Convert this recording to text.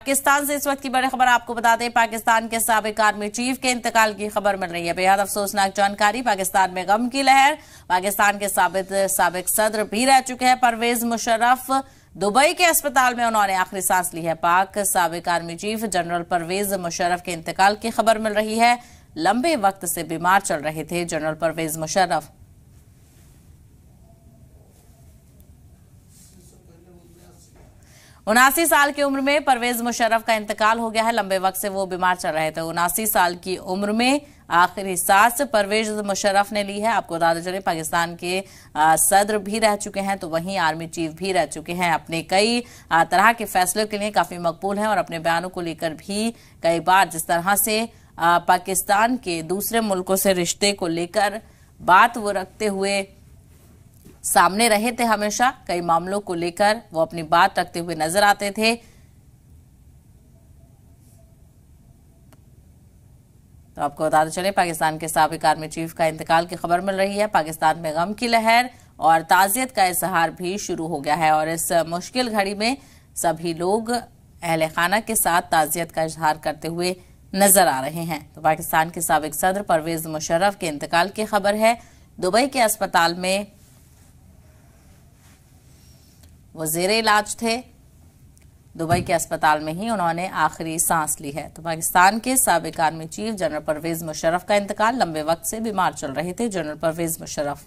पाकिस्तान से इस वक्त की बड़ी खबर आपको बता दें, पाकिस्तान के साबिक आर्मी चीफ के इंतकाल की खबर मिल रही है। बेहद अफसोसनाक जानकारी, पाकिस्तान में गम की लहर। पाकिस्तान के साबिक सदर भी रह चुके हैं परवेज मुशर्रफ। दुबई के अस्पताल में उन्होंने आखिरी सांस ली है। पाक साबिक army chief general Pervez Musharraf के इंतकाल की खबर मिल रही है। लंबे वक्त से बीमार चल रहे थे जनरल परवेज मुशर्रफ। उनासी साल की उम्र में परवेज मुशर्रफ का इंतकाल हो गया है। लंबे वक्त से वो बीमार चल रहे थे। 79 साल की उम्र में आखिरी सांस परवेज मुशर्रफ ने ली है। आपको बता चले, पाकिस्तान के सदर भी रह चुके हैं, तो वहीं आर्मी चीफ भी रह चुके हैं। अपने कई तरह के फैसलों के लिए काफी मकबूल हैं और अपने बयानों को लेकर भी कई बार जिस तरह से पाकिस्तान के दूसरे मुल्कों से रिश्ते को लेकर बात वो रखते हुए सामने रहे थे, हमेशा कई मामलों को लेकर वो अपनी बात रखते हुए नजर आते थे। तो आपको बताते चले, पाकिस्तान के साबिक आर्मी चीफ का इंतकाल की खबर मिल रही है। पाकिस्तान में गम की लहर और ताजियत का इजहार भी शुरू हो गया है और इस मुश्किल घड़ी में सभी लोग अहले खाना के साथ ताजियत का इजहार करते हुए नजर आ रहे हैं। तो पाकिस्तान के साबिक सदर परवेज मुशर्रफ के इंतकाल की खबर है। दुबई के अस्पताल में वो ज़ेरे इलाज थे। दुबई के अस्पताल में ही उन्होंने आखिरी सांस ली है। तो पाकिस्तान के साबिक army chief general Pervez Musharraf का इंतकाल, लंबे वक्त से बीमार चल रहे थे जनरल परवेज मुशर्रफ।